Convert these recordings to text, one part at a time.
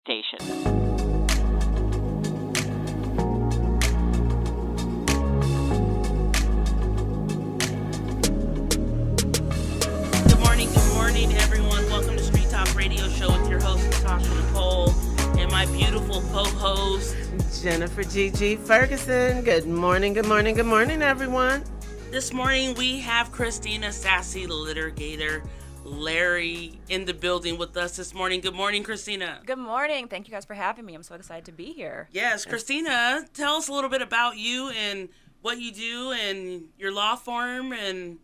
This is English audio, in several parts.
Station. Good morning, everyone. Welcome to Street Talk Radio Show with your host, Natasha, Nicole, and my beautiful co-host, Jennifer Gigi Ferguson. Good morning, everyone. This morning we have Christina, Sassy, the Litagator, Larry in the building with us this morning. Good morning, Christina. Good morning. Thank you guys for having me. I'm so excited to be here. Yes, Christina, tell us a little bit about you and what you do and your law firm, and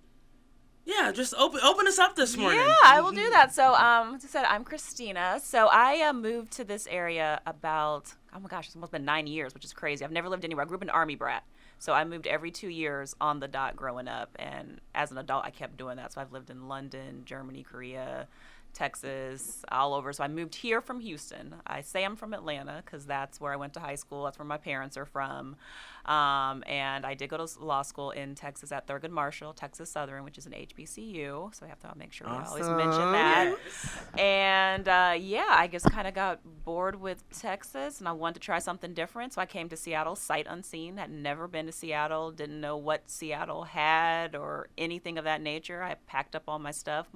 just open us up this morning. Yeah, I will do that. So, as I said, I'm Christina. So I moved to this area about, it's almost been 9 years, which is crazy. I've never lived anywhere. I grew up an Army brat. So I moved every 2 years on the dot growing up. And as an adult, I kept doing that. So I've lived in London, Germany, Korea, Texas, all over. So I moved here from Houston. I say I'm from Atlanta because that's where I went to high school. That's where my parents are from. And I did go to law school in Texas at Thurgood Marshall, Texas Southern, which is an HBCU. So I have to make sure we always mention that. Yes. And I just kind of got bored with Texas and I wanted to try something different. So I came to Seattle sight unseen. Had never been to Seattle, didn't know what Seattle had or anything of that nature. I packed up all my stuff.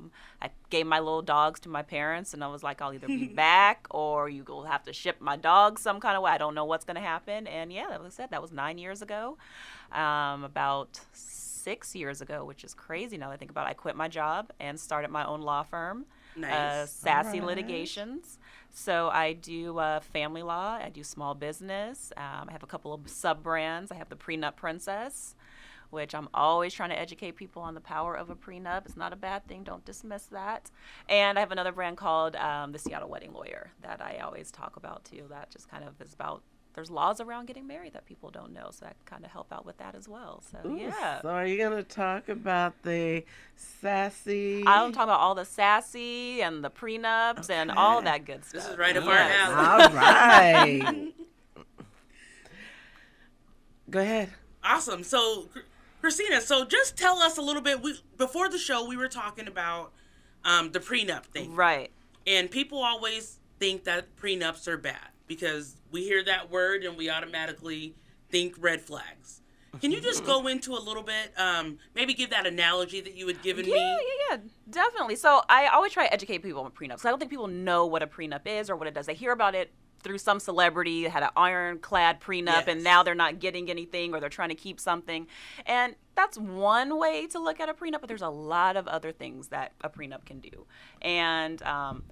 I gave my little dogs to my parents and I was like, I'll either be back or you will have to ship my dogs some kind of way. I don't know what's going to happen. And like I said, that was 9 years ago. About 6 years ago, which is crazy now that I think about it, I quit my job and started my own law firm. Nice. Sassy Litigations. So I do family law. I do small business. I have a couple of sub-brands. I have the Prenup Princess, which I'm always trying to educate people on the power of a prenup. It's not a bad thing. Don't dismiss that. And I have another brand called the Seattle Wedding Lawyer that I always talk about, too. That just kind of is about, there's laws around getting married that people don't know, so I can kind of help out with that as well. So, Ooh, yeah. So are you going to talk about the Sassy? I'm talking about all the Sassy and the prenups and all that good stuff. This is right up our alley. All right. Go ahead. Awesome. So, Christina, just tell us a little bit. Before the show, we were talking about the prenup thing. Right. And people always think that prenups are bad because we hear that word and we automatically think red flags. Can you just go into a little bit, maybe give that analogy that you had given me? Yeah, definitely. So I always try to educate people on prenups. I don't think people know what a prenup is or what it does. They hear about it through some celebrity that had an ironclad prenup and now they're not getting anything or they're trying to keep something. And that's one way to look at a prenup, but there's a lot of other things that a prenup can do. And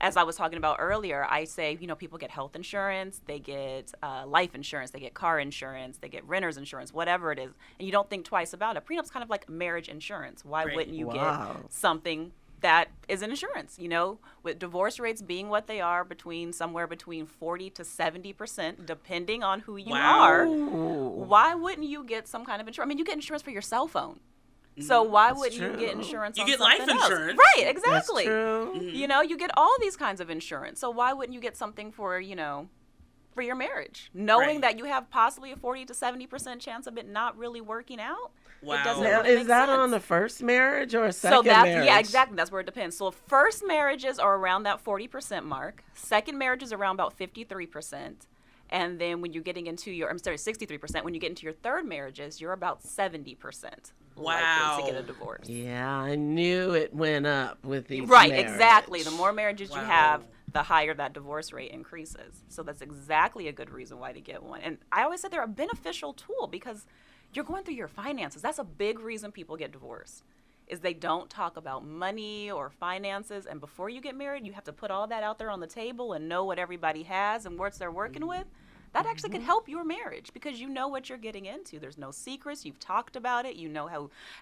as I was talking about earlier, I say, people get health insurance, they get life insurance, they get car insurance, they get renter's insurance, whatever it is. And you don't think twice about it. Prenup's kind of like marriage insurance. Why wouldn't you get something that is an insurance, with divorce rates being what they are, somewhere between 40 to 70%, depending on who you are. Why wouldn't you get some kind of insurance? I mean, you get insurance for your cell phone. So why wouldn't you get insurance on something else? You get life insurance. Right, exactly. That's true. You get all these kinds of insurance. So why wouldn't you get something for your marriage, knowing that you have possibly a 40 to 70% chance of it not really working out? Wow. It doesn't Now, really is that make sense. on the first marriage or a second marriage? Yeah, exactly. That's where it depends. So first marriages are around that 40% mark. Second marriage is around about 53%. And then when you're getting into 63%. When you get into your third marriages, you're about 70% likely to get a divorce. Yeah, I knew it went up with each Right, marriage. exactly. The more marriages you have, the higher that divorce rate increases. So that's exactly a good reason why to get one. And I always said they're a beneficial tool because you're going through your finances. That's a big reason people get divorced, is they don't talk about money or finances. And before you get married, you have to put all that out there on the table and know what everybody has and what they're working with. That actually could help your marriage because you know what you're getting into. There's no secrets. You've talked about it. You know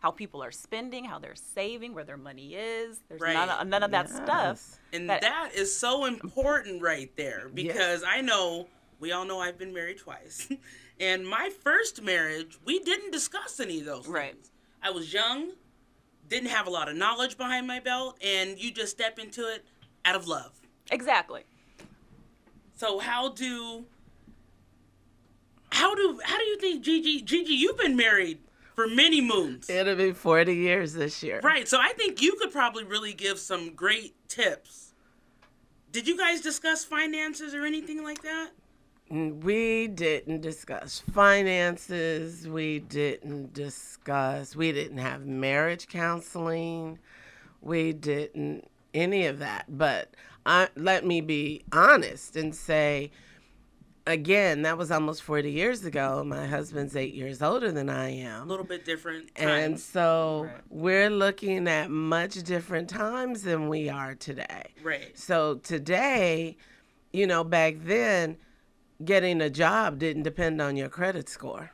how people are spending, how they're saving, where their money is. There's none of that stuff. And that is so important right there because we all know I've been married twice. And my first marriage, we didn't discuss any of those things. Right. I was young, didn't have a lot of knowledge behind my belt, and you just step into it out of love. Exactly. So how do you think, Gigi, you've been married for many moons. It'll be 40 years this year. Right. So I think you could probably really give some great tips Did you guys discuss finances or anything like that? We didn't discuss finances. We didn't have marriage counseling. We didn't any of that. But let me be honest and say, again, that was almost 40 years ago. My husband's 8 years older than I am. A little bit different times. And so Right. we're looking at much different times than we are today. Right. So today, back then, getting a job didn't depend on your credit score.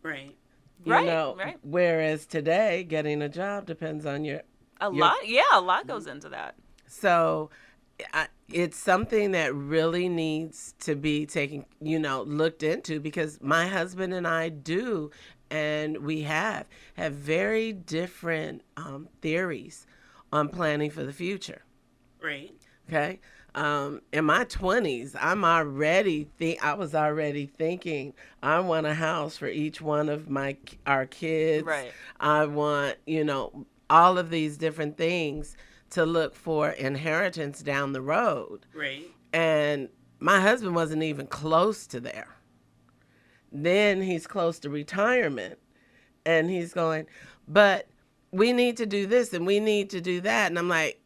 Right. Right. Whereas today, getting a job depends on your A lot goes into that. So it's something that really needs to be looked into, because my husband and I do, and we have very different theories on planning for the future. Right. Okay. In my 20s, I was already thinking I want a house for each one of our kids. Right. I want, all of these different things to look for inheritance down the road. Right. And my husband wasn't even close to there. Then he's close to retirement, and he's going, but we need to do this and we need to do that. And I'm like,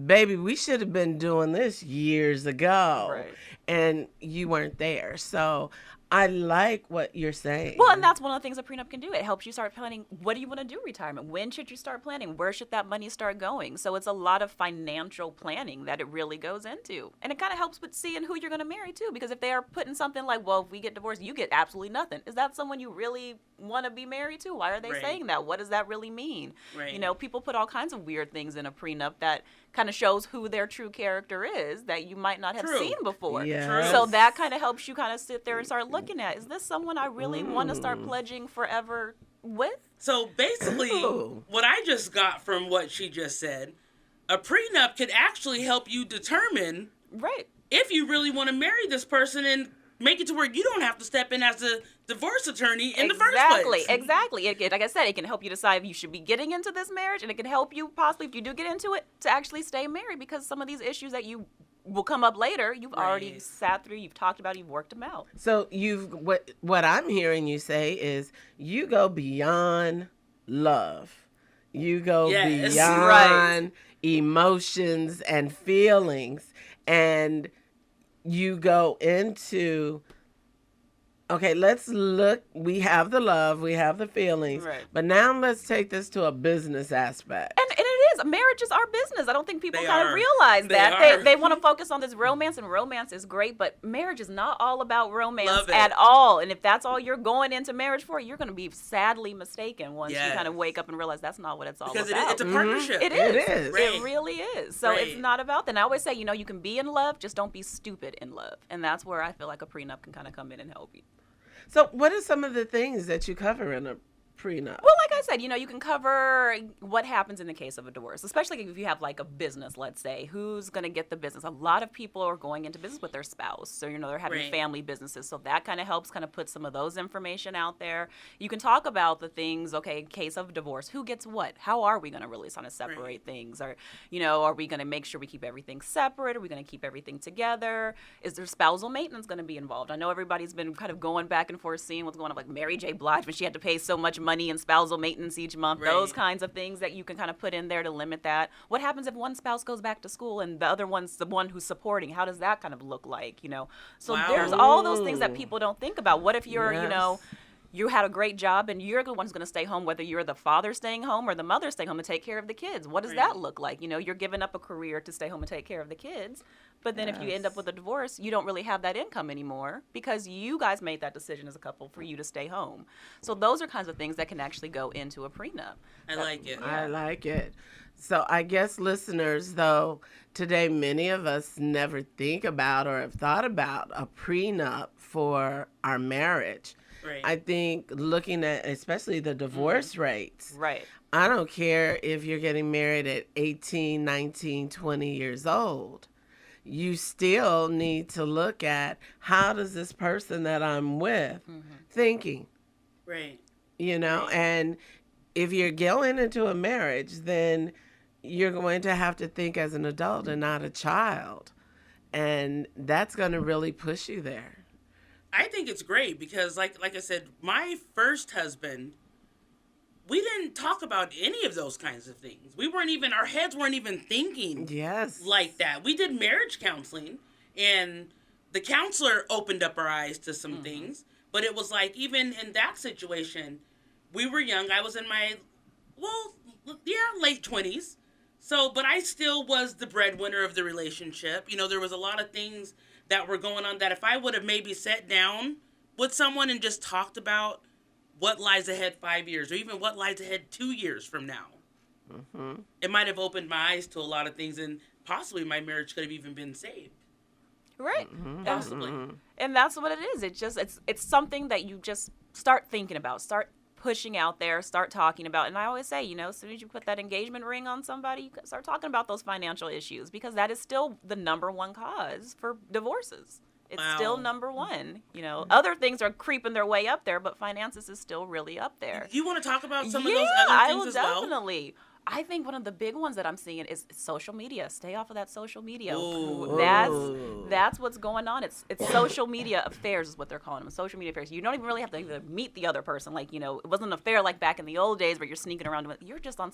baby, we should have been doing this years ago. Right. And you weren't there. So I like what you're saying. Well, and that's one of the things a prenup can do. It helps you start planning. What do you want to do retirement? When should you start planning? Where should that money start going? So it's a lot of financial planning that it really goes into. And it kind of helps with seeing who you're going to marry, too. Because if they are putting something like, well, if we get divorced, you get absolutely nothing. Is that someone you really want to be married to? Why are they Right. saying that? What does that really mean? Right. People put all kinds of weird things in a prenup that kind of shows who their true character is that you might not have True. seen before. Yes. So that kind of helps you kind of sit there and start looking at, is this someone I really want to start pledging forever with? So basically, Ooh. what I just got from what she just said, a prenup could actually help you determine Right. if you really want to marry this person and make it to where you don't have to step in as a divorce attorney in the first place. Exactly. Like I said, it can help you decide if you should be getting into this marriage, and it can help you possibly, if you do get into it, to actually stay married, because some of these issues that you will come up later, you've already Right. sat through, you've talked about, you've worked them out. So what I'm hearing you say is you go beyond love. You go Yes. beyond Right. emotions and feelings, and you go into, okay, let's look, we have the love, we have the feelings, Right. but now let's take this to a business aspect. And it is. Marriage is our business. I don't think people They kind are. of realize They that. are. They want to focus on this romance, and romance is great, but marriage is not all about romance Love it. at all. And if that's all you're going into marriage for, you're going to be sadly mistaken once you Yes. kind of wake up and realize that's not what it's all Because about. it's a partnership. It It is. is. Right. It really is. So Right. it's not about that. And I always say, you can be in love, just don't be stupid in love. And that's where I feel like a prenup can kind of come in and help you. So what are some of the things that you cover in a prenup? Well, like I said, you can cover what happens in the case of a divorce, especially if you have like a business, let's say. Who's going to get the business? A lot of people are going into business with their spouse. So, they're having Right. family businesses. So that kind of helps kind of put some of those information out there. You can talk about the things, okay, case of divorce, who gets what? How are we going to really kind of separate Right. things? Or, are we going to make sure we keep everything separate? Are we going to keep everything together? Is there spousal maintenance going to be involved? I know everybody's been kind of going back and forth, seeing what's going on, like Mary J. Blige, when she had to pay so much money in spousal maintenance each month. Right. Those kinds of things that you can kind of put in there to limit that. What happens if one spouse goes back to school and the other one's the one who's supporting? How does that kind of look like? So Wow. there's all those things that people don't think about. What if you're, Yes. you had a great job and you're the one who's going to stay home, whether you're the father staying home or the mother staying home and take care of the kids? What does Right. that look like? You're giving up a career to stay home and take care of the kids. But then if you end up Yes. with a divorce, you don't really have that income anymore because you guys made that decision as a couple for you to stay home. So those are kinds of things that can actually go into a prenup. I like it. I like it. So I guess listeners, though, today many of us never think about or have thought about a prenup for our marriage. Right. I think looking at especially the divorce rates, Right. I don't care if you're getting married at 18, 19, 20 years old. You still need to look at, how does this person that I'm with thinking? Right. And if you're going into a marriage, then you're going to have to think as an adult and not a child And that's going to really push you there. I think it's great because, like I said, my first husband, we didn't talk about any of those kinds of things. We weren't even, our heads weren't even thinking like that. We did marriage counseling, and the counselor opened up our eyes to some things. But it was like, even in that situation, we were young. I was in my, late 20s. So, but I still was the breadwinner of the relationship. You know, there was a lot of things that were going on that if I would have maybe sat down with someone and just talked about what lies ahead 5 years or even what lies ahead 2 years from now, it might have opened my eyes to a lot of things, and possibly my marriage could have even been saved. Right. Possibly. And that's what it is. It's something that you just start thinking about, start pushing out there, start talking about. And I always say, you know, as soon as you put that engagement ring on somebody, you start talking about those financial issues, because that is still the number one cause for divorces. It's still number one. You know, other things are creeping their way up there, but finances is still really up there. You want to talk about some of those other things as well? Yeah, I will definitely. I think one of the big ones that I'm seeing is social media. Stay off of that social media. That's what's going on. It's social media affairs is what they're calling them. Social media affairs. You don't even really have to even meet the other person. Like, you know, it wasn't an affair like back in the old days where you're sneaking around. You're just on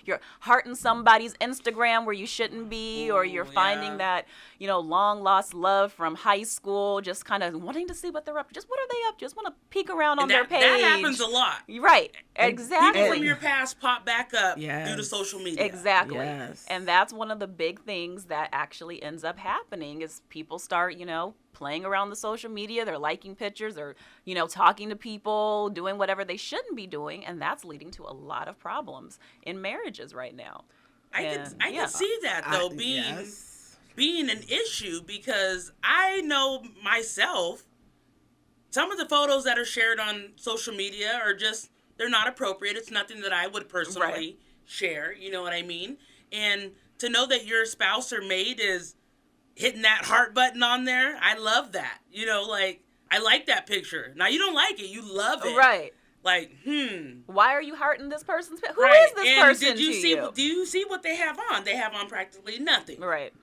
you're hearting somebody's Instagram where you shouldn't be, or you're finding that, you know, long lost love from high school, just kind of wanting to see what they're up to. Just what are they up to? Just want to peek around on their page. That happens a lot. Right. Exactly. People from your past pop back up. Due to social media. Exactly. Yes. And that's one of the big things that actually ends up happening is people start, you know, playing around the social media. They're liking pictures or, you know, talking to people, doing whatever they shouldn't be doing. And that's leading to a lot of problems in marriages right now. I can see that, though, being an issue, because I know myself, some of the photos that are shared on social media are just, they're not appropriate. It's nothing that I would personally share, you know what I mean? And to know that your spouse or mate is hitting that heart button on there, I love that. You know, like, I like that picture. Now, you don't like it. You love it. Right. Like, why are you hearting this person's picture? Who is this person do you see what they have on? They have on practically nothing. Right.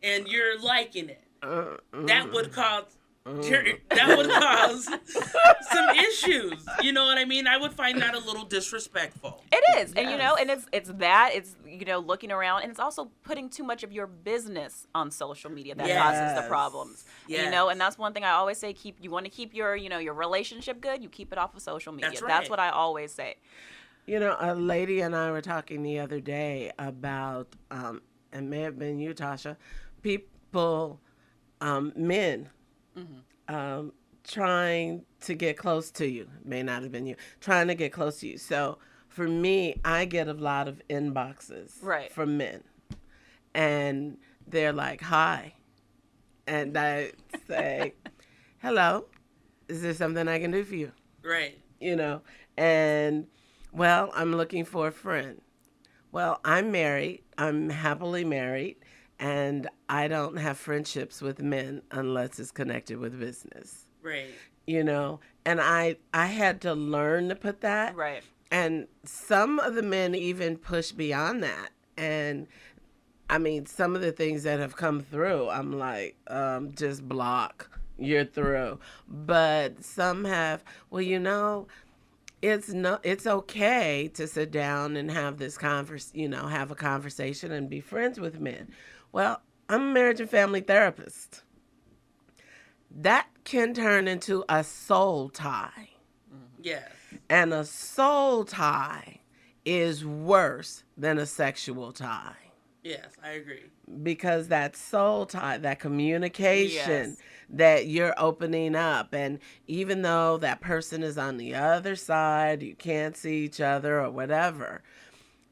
And you're liking it. That would cause... that would cause some issues. You know what I mean? I would find that a little disrespectful. It is. And, you know, and it's, you know, looking around, and it's also putting too much of your business on social media that causes the problems. You know, and that's one thing I always say, you want to keep your, you know, your relationship good, you keep it off of social media. That's right. That's what I always say. You know, a lady and I were talking the other day about, it may have been you, Tasha, people, men, trying to get close to you. May not have been you. Trying to get close to you. So for me, I get a lot of inboxes from men. And they're like, hi. And I say, hello. Is there something I can do for you? Right. You know, and, well, I'm looking for a friend. Well, I'm married. I'm happily married. And I don't have friendships with men unless it's connected with business. Right. You know, and I had to learn to put that. Right. And some of the men even push beyond that. And I mean, some of the things that have come through, I'm like, just block, you're through. But some have, well, you know, it's okay to sit down and have this have a conversation and be friends with men. Well, I'm a marriage and family therapist. That can turn into a soul tie. Yes. And a soul tie is worse than a sexual tie. Yes, I agree. Because that soul tie, that communication that you're opening up, and even though that person is on the other side, you can't see each other or whatever,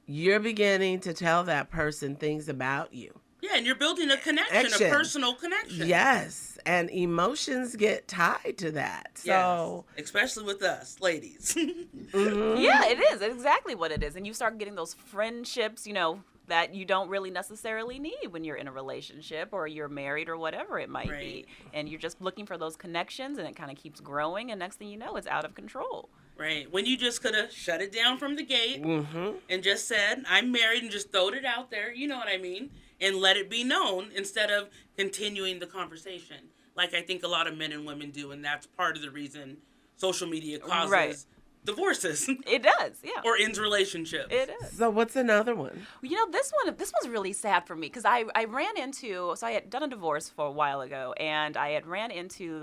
you're beginning to tell that person things about you. Yeah, and you're building a connection, a personal connection. Yes, and emotions get tied to that. So, yes, especially with us, ladies. Yeah, it is. It's exactly what it is. And you start getting those friendships, you know, that you don't really necessarily need when you're in a relationship or you're married or whatever it might be. And you're just looking for those connections, and it kind of keeps growing, and next thing you know, it's out of control. Right. When you just could have shut it down from the gate and just said, I'm married, and just throwed it out there. You know what I mean? and let it be known instead of continuing the conversation like I think a lot of men and women do, and that's part of the reason social media causes divorces. It does, yeah. Or ends relationships. It is. So what's another one? You know, this was really sad for me because I ran into, so I had done a divorce for a while ago, and I had ran into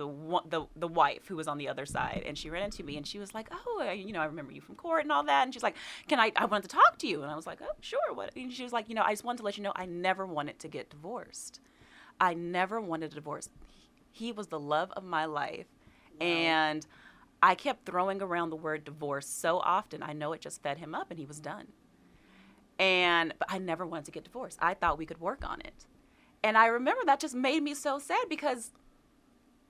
the wife who was on the other side, and she ran into me, and she was like, oh, I remember you from court and all that, and she's like, I wanted to talk to you, and I was like, oh, sure, what? And she was like, I just wanted to let you know I never wanted to get divorced. I never wanted a divorce. He was the love of my life, and I kept throwing around the word divorce so often. I know it just fed him up, and he was done. But I never wanted to get divorced. I thought we could work on it. And I remember that just made me so sad because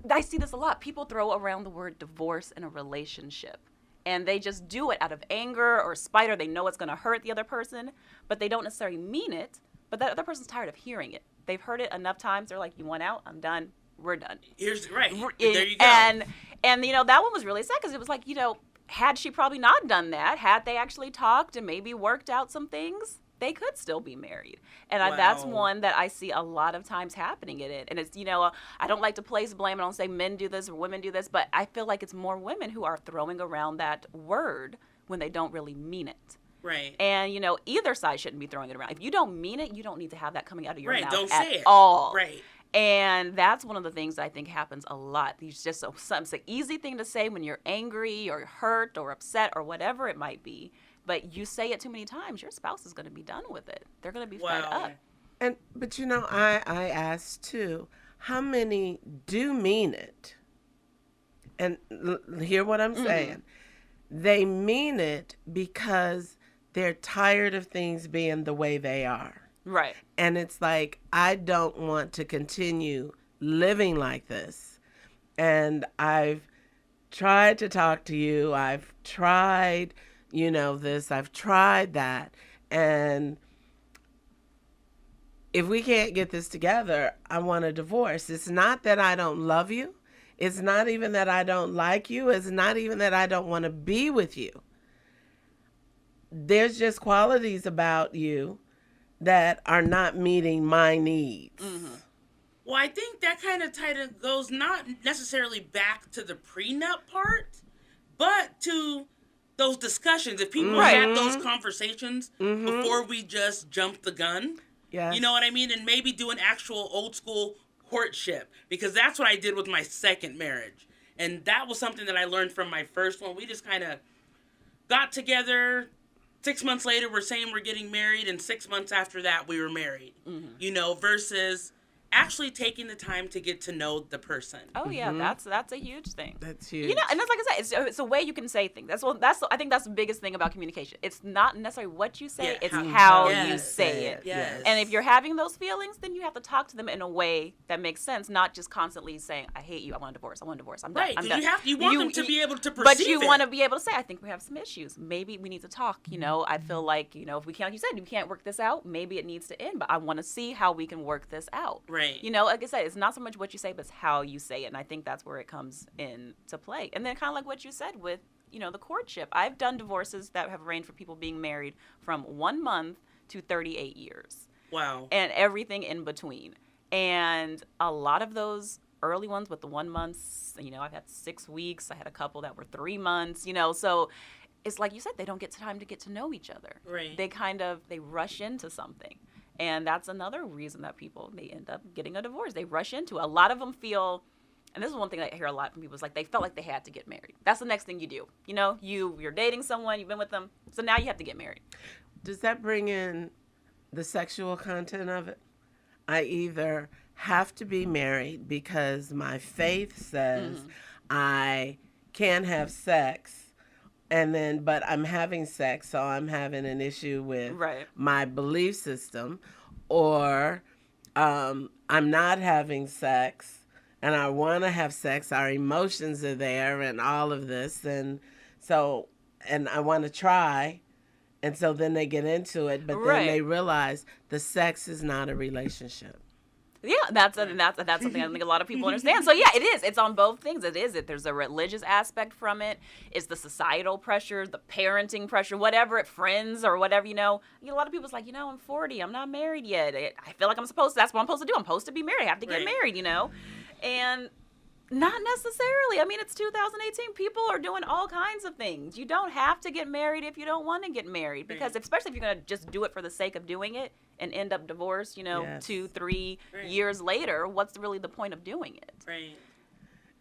I see this a lot. People throw around the word divorce in a relationship, and they just do it out of anger or spite, or they know it's going to hurt the other person, but they don't necessarily mean it. But that other person's tired of hearing it. They've heard it enough times. They're like, you want out? I'm done. We're done. There you go. And that one was really sad because it was like, had she probably not done that, had they actually talked and maybe worked out some things, they could still be married. And that's one that I see a lot of times happening in it. And it's, I don't like to place blame. I don't say men do this or women do this, but I feel like it's more women who are throwing around that word when they don't really mean it. Right. And, either side shouldn't be throwing it around. If you don't mean it, you don't need to have that coming out of your mouth don't at say it. all. Right. And that's one of the things that I think happens a lot. It's just it's an easy thing to say when you're angry or hurt or upset or whatever it might be. But you say it too many times, your spouse is going to be done with it. They're going to be fed up. But I asked too, how many do mean it? And hear what I'm saying. They mean it because they're tired of things being the way they are. Right. And it's like, I don't want to continue living like this. And I've tried to talk to you. I've tried, this. I've tried that. And if we can't get this together, I want a divorce. It's not that I don't love you. It's not even that I don't like you. It's not even that I don't want to be with you. There's just qualities about you that are not meeting my needs. Mm-hmm. Well, I think that kind of goes not necessarily back to the prenup part, but to those discussions. If people had those conversations before we just jumped the gun, you know what I mean? And maybe do an actual old school courtship, because that's what I did with my second marriage. And that was something that I learned from my first one. We just kind of got together. 6 months later, we're saying we're getting married, and 6 months after that, we were married. Versus actually taking the time to get to know the person. Oh yeah, that's a huge thing. That's huge. And that's like I said, it's a way you can say things. I think that's the biggest thing about communication. It's not necessarily what you say; it's how you say it. Yes. And if you're having those feelings, then you have to talk to them in a way that makes sense, not just constantly saying, "I hate you. I want a divorce. I want a divorce. I'm done." Right. I'm done. You want them to be able to perceive but you want to be able to say, "I think we have some issues. Maybe we need to talk." I feel like if we can't, like you said, we can't work this out. Maybe it needs to end. But I want to see how we can work this out. Right. Like I said, it's not so much what you say, but it's how you say it. And I think that's where it comes into play. And then kind of like what you said with, the courtship. I've done divorces that have ranged for people being married from 1 month to 38 years. Wow. And everything in between. And a lot of those early ones with the 1 month, I've had 6 weeks. I had a couple that were 3 months, so it's like you said, they don't get time to get to know each other. Right. They rush into something. And that's another reason that they end up getting a divorce. They rush into it. A lot of them feel, and this is one thing I hear a lot from people, is like they felt like they had to get married. That's the next thing you do. You're dating someone, you've been with them, so now you have to get married. Does that bring in the sexual content of it? I either have to be married because my faith says I can't have sex, but I'm having sex, so I'm having an issue with my belief system, or I'm not having sex and I want to have sex. Our emotions are there and all of this, and I want to try, and so then they get into it, but then they realize the sex is not a relationship. Yeah, that's something I think a lot of people understand. So yeah, it is. It's on both things. There's a religious aspect from it. It's the societal pressure, the parenting pressure, whatever, friends or whatever. A lot of people's like, I'm 40, I'm not married yet. I feel like I'm supposed to. That's what I'm supposed to do. I'm supposed to be married. I have to get married. And not necessarily. I mean, it's 2018. People are doing all kinds of things. You don't have to get married if you don't want to get married, because especially if you're going to just do it for the sake of doing it and end up divorced, 2-3 years later, what's really the point of doing it? Right.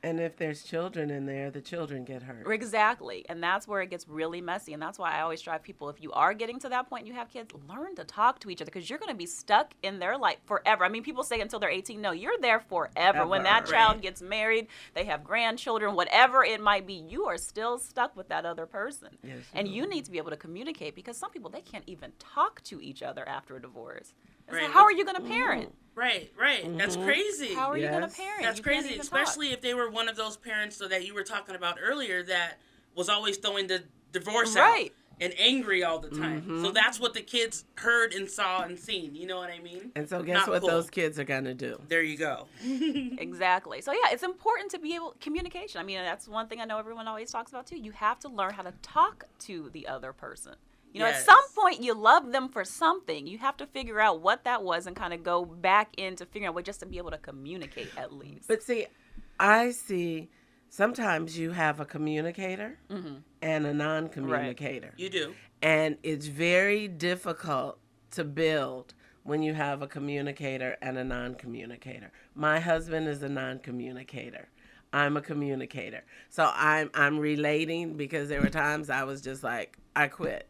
And if there's children in there, the children get hurt. Exactly. And that's where it gets really messy. And that's why I always drive people, if you are getting to that point and you have kids, learn to talk to each other, because you're going to be stuck in their life forever. I mean, people say until they're 18. No, you're there forever. When that child gets married, they have grandchildren, whatever it might be, you are still stuck with that other person. Yes, and you need to be able to communicate, because some people, they can't even talk to each other after a divorce. It's like, how are you going to parent? Right. That's crazy. How are you going to parent? That's crazy, especially if they were one of those parents that you were talking about earlier that was always throwing the divorce out and angry all the time. So that's what the kids heard and saw and seen. You know what I mean? And so guess what those kids are going to do? There you go. Exactly. So yeah, it's important to be able communication. I mean, that's one thing I know everyone always talks about too. You have to learn how to talk to the other person. At some point, you love them for something. You have to figure out what that was and kind of go back into figuring out what, just to be able to communicate at least. But see, I see sometimes you have a communicator and a non-communicator. You do. And it's very difficult to build when you have a communicator and a non-communicator. My husband is a non-communicator. I'm a communicator. So I'm relating, because there were times I was just like, I quit.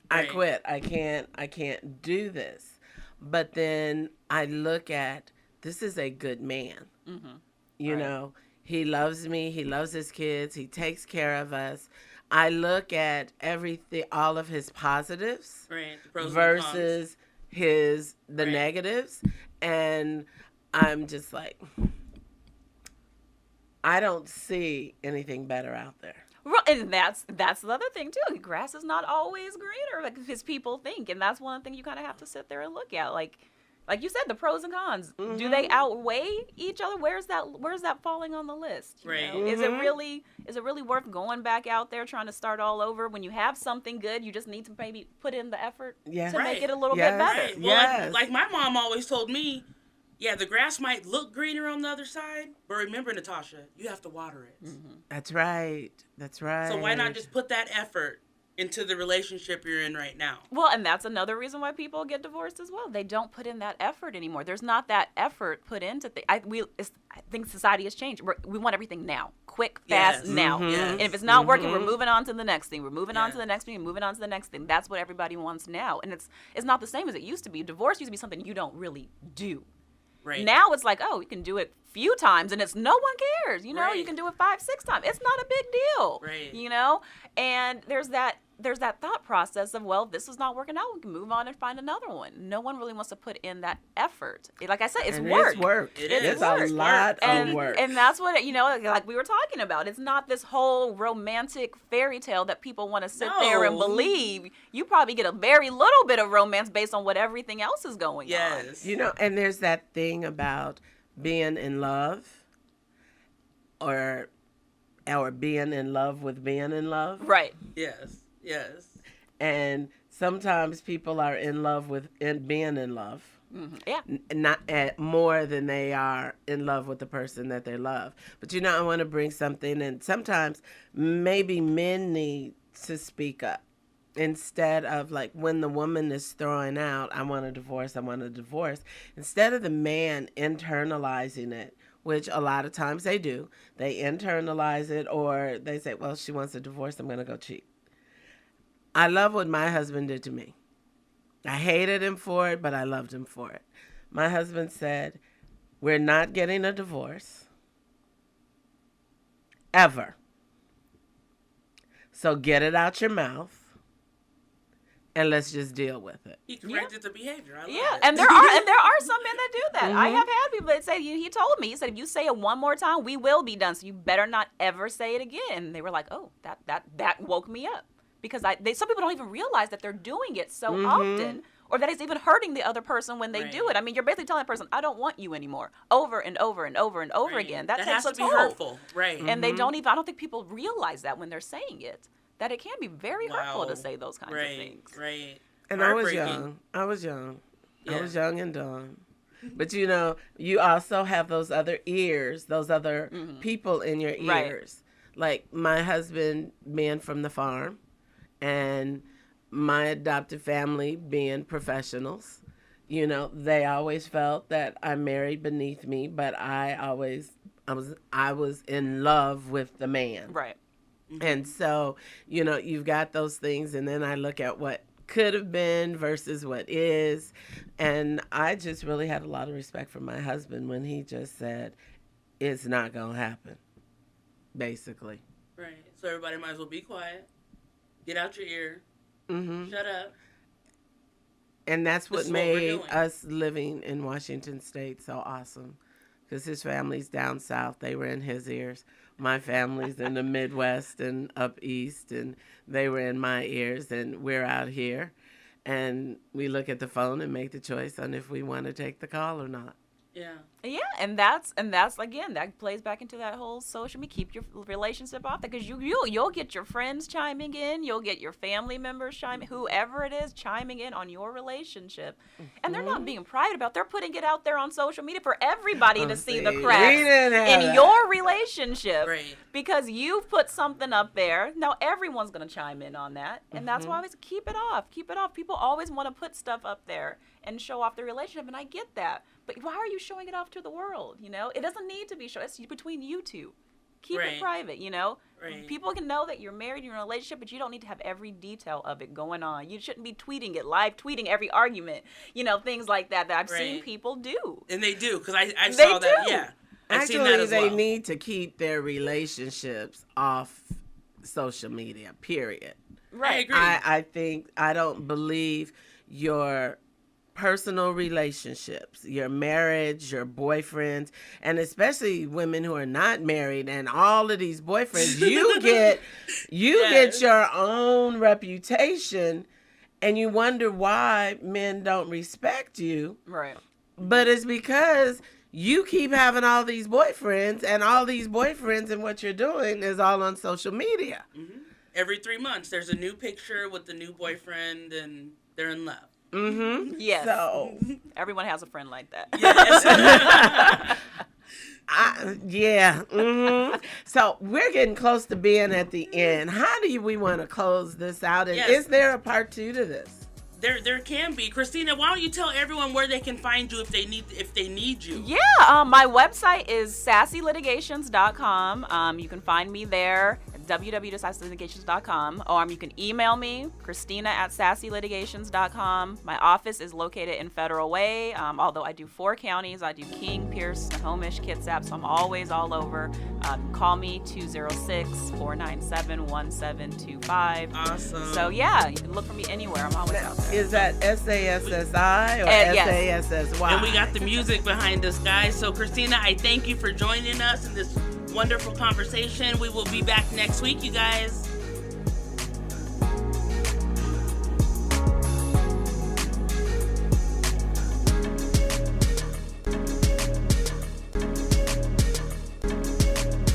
I quit. I can't do this. But then I look at, this is a good man. You know, he loves me. He loves his kids. He takes care of us. I look at everything, all of his positives versus the negatives. And I'm just like, I don't see anything better out there. And that's the other thing too. Grass is not always greener, as people think, and that's one thing you kind of have to sit there and look at. Like you said, the pros and cons. Do they outweigh each other? Where's that falling on the list? Is it really worth going back out there trying to start all over when you have something good? You just need to maybe put in the effort to make it a little bit better. Right. Well, like my mom always told me, yeah, the grass might look greener on the other side, but remember, Natasha, you have to water it. That's right. So why not just put that effort into the relationship you're in right now? Well, and that's another reason why people get divorced as well. They don't put in that effort anymore. There's not that effort put into things. I think society has changed. We want everything now. Quick, fast, now. And if it's not working, we're moving on to the next thing. We're moving on to the next thing, moving on to the next thing. That's what everybody wants now. And it's not the same as it used to be. Divorce used to be something you don't really do. Right. Now it's like, oh, you can do it few times and it's no one cares. You can do it 5-6 times. It's not a big deal. Right. And there's that thought process of, well, this is not working out, we can move on and find another one. No one really wants to put in that effort. Like I said, it's work. It's work. It's a lot of work. And that's what like we were talking about. It's not this whole romantic fairy tale that people want to sit there and believe. You probably get a very little bit of romance based on what everything else is going on. And there's that thing about being in love or being in love with being in love. Right. Yes. And sometimes people are in love with being in love. Yeah. Not more than they are in love with the person that they love. But I want to bring something, and sometimes maybe men need to speak up instead of, like, when the woman is throwing out, I want a divorce, instead of the man internalizing it, which a lot of times they do. They internalize it, or they say, well, she wants a divorce, I'm going to go cheat. I love what my husband did to me. I hated him for it, but I loved him for it. My husband said, we're not getting a divorce. Ever. So get it out your mouth. And let's just deal with it. He corrected the behavior. I love it. And there are some men that do that. I have had people that say, he told me, he said, if you say it one more time, we will be done. So you better not ever say it again. And they were like, oh, that woke me up. Because some people don't even realize that they're doing it so often or that it's even hurting the other person when they Right. do it. I mean, you're basically telling the person, I don't want you anymore, over and over and over and over Right. again. That takes has a to be toll. hurtful. Right. And they don't even, I don't think people realize that when they're saying it, that it can be very hurtful to say those kinds of things. Right. And I was young. I was young and dumb. But you also have those other ears, those other people in your ears. Like my husband being from the farm and my adopted family being professionals. They always felt that I married beneath me, but I was in love with the man. Right. And so, you've got those things, and then I look at what could have been versus what is. And I just really had a lot of respect for my husband when he just said, it's not going to happen, basically. Right. So everybody might as well be quiet. Get out your ear. Shut up. And that's what This is made what we're doing. us living in Washington State so awesome. Because his family's down south. They were in his ears. My family's in the Midwest and up east, and they were in my ears, and we're out here. And we look at the phone and make the choice on if we want to take the call or not. Yeah. Yeah, and that's again, that plays back into that whole social media. Keep your relationship off there, because you'll get your friends chiming in, you'll get your family members chiming, whoever it is chiming in on your relationship, and they're not being private about. They're putting it out there on social media for everybody to see the cracks in your relationship, Right. because you've put something up there. Now everyone's gonna chime in on that, and that's why I always keep it off. Keep it off. People always want to put stuff up there and show off their relationship, and I get that. But why are you showing it off to the world? It doesn't need to be shown. It's between you two. Keep it private, Right. People can know that you're married, you're in a relationship, but you don't need to have every detail of it going on. You shouldn't be tweeting it, live tweeting every argument, things like that I've seen people do. And they do, because I saw that, do. yeah. I've Actually, seen that as they well. need to keep their relationships off social media, period. Right. I agree. I don't believe your personal relationships, your marriage, your boyfriends, and especially women who are not married and all of these boyfriends, you get your own reputation and you wonder why men don't respect you. Right. But it's because you keep having all these boyfriends, and all these boyfriends, and what you're doing is all on social media. Mm-hmm. Every 3 months, there's a new picture with the new boyfriend, and they're in love. Mm-hmm. Yes. So everyone has a friend like that. Yes. yeah. Mm-hmm. So we're getting close to being at the end. How do we want to close this out? And is there a part 2 to this? There can be. Christina, why don't you tell everyone where they can find you if they need you? Yeah, my website is sassylitigations.com. You can find me there at www.sassylitigations.com, or you can email me, Christina@sassylitigations.com. My office is located in Federal Way, although I do 4 counties. I do King, Pierce, Snohomish, Kitsap, so I'm always all over. Call me 206-497-1725. Awesome. So yeah, you can look for me anywhere. I'm always out there. Is that SASSI or Yes. SASSY? And we got the music behind us, guys. So, Christina, I thank you for joining us in this wonderful conversation. We will be back next week, you guys.